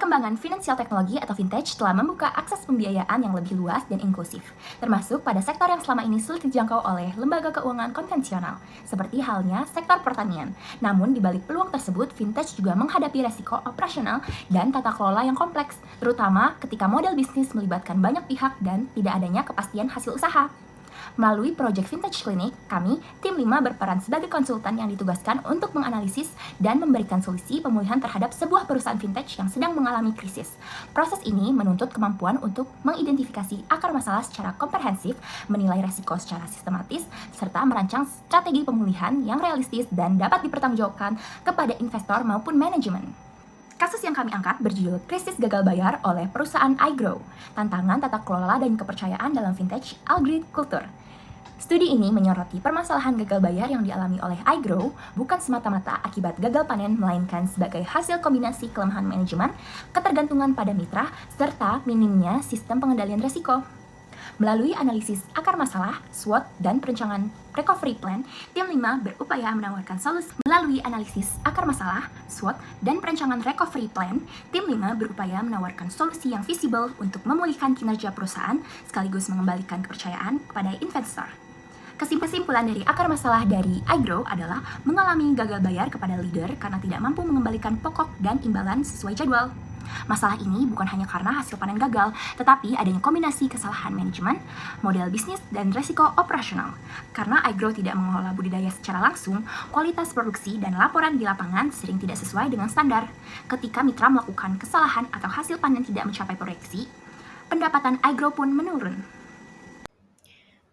Perkembangan finansial teknologi atau vintage telah membuka akses pembiayaan yang lebih luas dan inklusif, termasuk pada sektor yang selama ini sulit dijangkau oleh lembaga keuangan konvensional, seperti halnya sektor pertanian. Namun, di balik peluang tersebut, vintage juga menghadapi resiko operasional dan tata kelola yang kompleks, terutama ketika model bisnis melibatkan banyak pihak dan tidak adanya kepastian hasil usaha. Melalui Project Vintage Clinic, kami, tim 5 berperan sebagai konsultan yang ditugaskan untuk menganalisis dan memberikan solusi pemulihan terhadap sebuah perusahaan vintage yang sedang mengalami krisis. Proses ini menuntut kemampuan untuk mengidentifikasi akar masalah secara komprehensif, menilai resiko secara sistematis, serta merancang strategi pemulihan yang realistis dan dapat dipertanggungjawabkan kepada investor maupun manajemen. Kasus yang kami angkat berjudul Krisis Gagal Bayar oleh perusahaan iGrow, tantangan tata kelola dan kepercayaan dalam vintage agrikultur. Studi ini menyoroti permasalahan gagal bayar yang dialami oleh iGrow bukan semata-mata akibat gagal panen, melainkan sebagai hasil kombinasi kelemahan manajemen, ketergantungan pada mitra, serta minimnya sistem pengendalian risiko. Melalui analisis akar masalah, SWOT, dan perencanaan recovery plan, tim 5 berupaya menawarkan solusi. Melalui analisis akar masalah, SWOT, dan perencanaan recovery plan, tim 5 berupaya menawarkan solusi yang visible untuk memulihkan kinerja perusahaan sekaligus mengembalikan kepercayaan kepada investor. Kesimpulan dari akar masalah dari iGrow adalah mengalami gagal bayar kepada leader karena tidak mampu mengembalikan pokok dan imbalan sesuai jadwal. Masalah ini bukan hanya karena hasil panen gagal, tetapi adanya kombinasi kesalahan manajemen, model bisnis, dan resiko operasional. Karena iGrow tidak mengelola budidaya secara langsung, kualitas produksi dan laporan di lapangan sering tidak sesuai dengan standar. Ketika mitra melakukan kesalahan atau hasil panen tidak mencapai proyeksi, pendapatan iGrow pun menurun.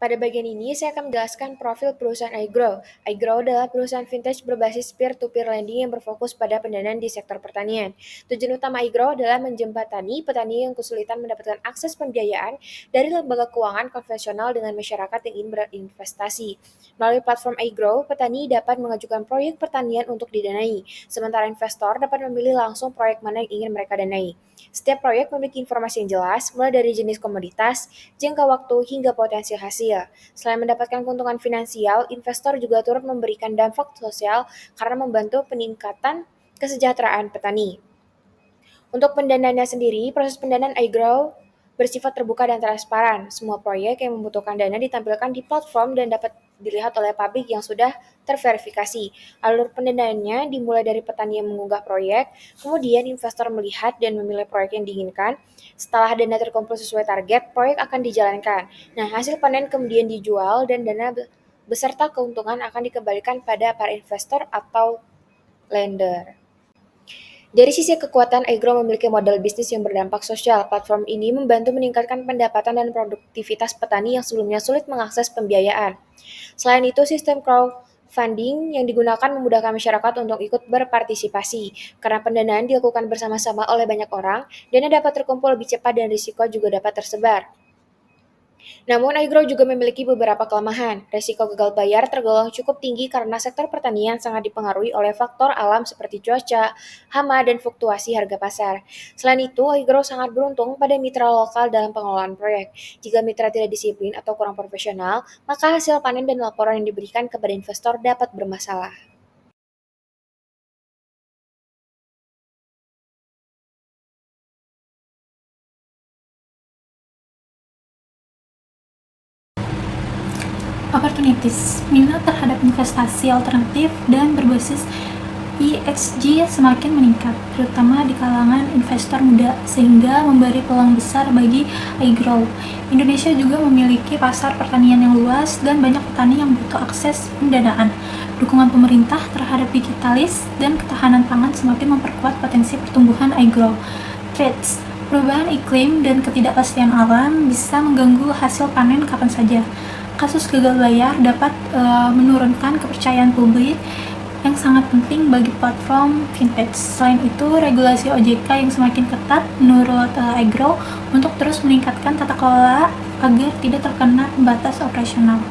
Pada bagian ini, saya akan menjelaskan profil perusahaan iGrow. iGrow adalah perusahaan vintage berbasis peer-to-peer lending yang berfokus pada pendanaan di sektor pertanian. Tujuan utama iGrow adalah menjembatani petani yang kesulitan mendapatkan akses pembiayaan dari lembaga keuangan konvensional dengan masyarakat yang ingin berinvestasi. Melalui platform iGrow, petani dapat mengajukan proyek pertanian untuk didanai, sementara investor dapat memilih langsung proyek mana yang ingin mereka danai. Setiap proyek memiliki informasi yang jelas, mulai dari jenis komoditas, jangka waktu, hingga potensi hasil. Selain mendapatkan keuntungan finansial, investor juga turut memberikan dampak sosial karena membantu peningkatan kesejahteraan petani. Untuk pendanaannya sendiri, proses pendanaan iGrow bersifat terbuka dan transparan. Semua proyek yang membutuhkan dana ditampilkan di platform dan dapat dilihat oleh publik yang sudah terverifikasi. Alur pendanaannya dimulai dari petani yang mengunggah proyek, kemudian investor melihat dan memilih proyek yang diinginkan. Setelah dana terkumpul sesuai target, proyek akan dijalankan. Nah, hasil panen kemudian dijual dan dana beserta keuntungan akan dikembalikan pada para investor atau lender. Dari sisi kekuatan, iGrow memiliki model bisnis yang berdampak sosial. Platform ini membantu meningkatkan pendapatan dan produktivitas petani yang sebelumnya sulit mengakses pembiayaan. Selain itu, sistem crowdfunding yang digunakan memudahkan masyarakat untuk ikut berpartisipasi. Karena pendanaan dilakukan bersama-sama oleh banyak orang, dana dapat terkumpul lebih cepat dan risiko juga dapat tersebar. Namun, iGrow juga memiliki beberapa kelemahan. Resiko gagal bayar tergolong cukup tinggi karena sektor pertanian sangat dipengaruhi oleh faktor alam seperti cuaca, hama, dan fluktuasi harga pasar. Selain itu, iGrow sangat beruntung pada mitra lokal dalam pengelolaan proyek. Jika mitra tidak disiplin atau kurang profesional, maka hasil panen dan laporan yang diberikan kepada investor dapat bermasalah. Opportunities, minat terhadap investasi alternatif dan berbasis ESG semakin meningkat, terutama di kalangan investor muda, sehingga memberi peluang besar bagi iGrow. Indonesia juga memiliki pasar pertanian yang luas dan banyak petani yang butuh akses pendanaan. Dukungan pemerintah terhadap digitalis dan ketahanan pangan semakin memperkuat potensi pertumbuhan iGrow. Threats, perubahan iklim dan ketidakpastian alam bisa mengganggu hasil panen kapan saja. Kasus gagal bayar dapat menurunkan kepercayaan publik yang sangat penting bagi platform vintage. Selain itu, regulasi OJK yang semakin ketat menurut iGrow untuk terus meningkatkan tata kelola agar tidak terkena pembatas operasional.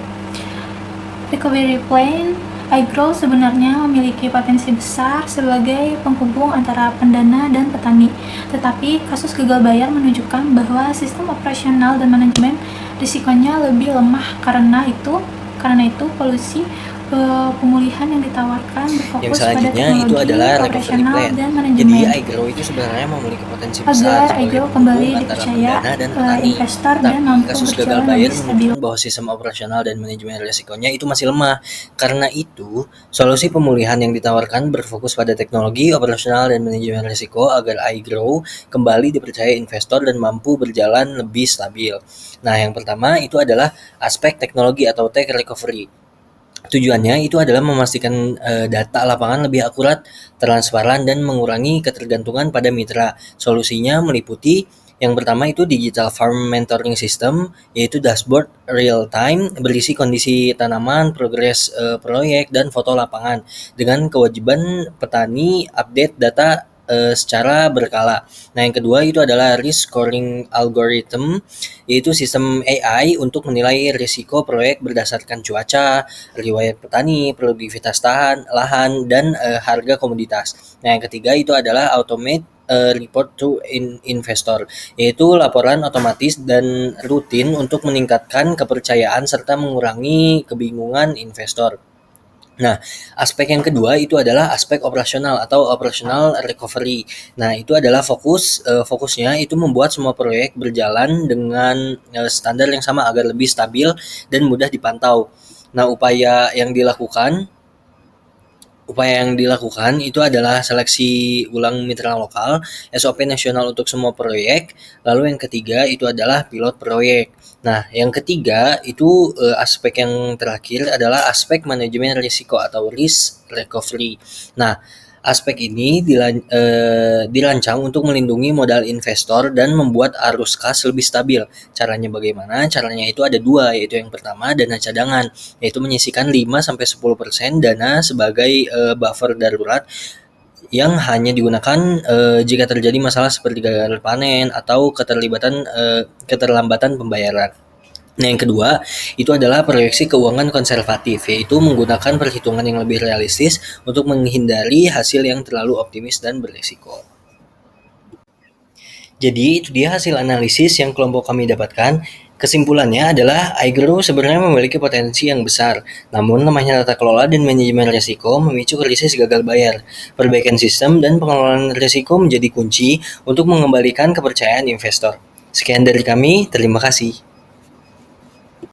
Recovery plan, iGrow sebenarnya memiliki potensi besar sebagai penghubung antara pendana dan petani. Tetapi kasus gagal bayar menunjukkan bahwa sistem operasional dan manajemen risikonya lebih lemah. Karena itu pemulihan yang ditawarkan Yang berfokus pada selanjutnya itu teknologi, adalah recovery operasional, plan. dan Jadi manajemen. iGrow itu sebenarnya memiliki potensi besar Agar sebagai iGrow penghubung kembali antara dipercaya pendana dan oleh petani. investor dan Tapi mampu kasus gagal berjalan bayar lebih stabil. menunjukkan bahwa sistem operasional dan manajemen risikonya itu masih lemah. Karena itu, solusi pemulihan yang ditawarkan berfokus pada teknologi, operasional, dan manajemen risiko agar iGrow kembali dipercaya investor dan mampu berjalan lebih stabil. Nah, yang pertama itu adalah aspek teknologi atau tech recovery. Tujuannya itu adalah memastikan data lapangan lebih akurat, transparan, dan mengurangi ketergantungan pada mitra. Solusinya meliputi yang pertama itu digital farm mentoring system, yaitu dashboard real time berisi kondisi tanaman, progres proyek, dan foto lapangan dengan kewajiban petani update data secara berkala. Nah, yang kedua itu adalah risk scoring algorithm, yaitu sistem AI untuk menilai risiko proyek berdasarkan cuaca, riwayat petani, produktivitas lahan, dan harga komoditas. Nah, yang ketiga itu adalah automate report to investor, yaitu laporan otomatis dan rutin untuk meningkatkan kepercayaan serta mengurangi kebingungan investor. Nah, aspek yang kedua itu adalah aspek operasional atau operational recovery. Nah, itu adalah fokusnya itu membuat semua proyek berjalan dengan standar yang sama agar lebih stabil dan mudah dipantau. Nah, upaya yang dilakukan itu adalah seleksi ulang mitra lokal, SOP nasional untuk semua proyek, lalu yang ketiga itu adalah pilot proyek. Nah, yang ketiga itu aspek yang terakhir adalah aspek manajemen risiko atau risk recovery. Nah, aspek ini dirancang untuk melindungi modal investor dan membuat arus kas lebih stabil. Caranya bagaimana? Caranya itu ada dua, yaitu yang pertama dana cadangan, yaitu menyisihkan 5-10% dana sebagai buffer darurat yang hanya digunakan jika terjadi masalah seperti gagal panen atau keterlambatan pembayaran. Nah, yang kedua itu adalah proyeksi keuangan konservatif, yaitu menggunakan perhitungan yang lebih realistis untuk menghindari hasil yang terlalu optimis dan berisiko. Jadi itu dia hasil analisis yang kelompok kami dapatkan. Kesimpulannya adalah iGrow sebenarnya memiliki potensi yang besar, namun lemahnya tata kelola dan manajemen risiko memicu krisis gagal bayar. Perbaikan sistem dan pengelolaan risiko menjadi kunci untuk mengembalikan kepercayaan investor. Sekian dari kami, terima kasih.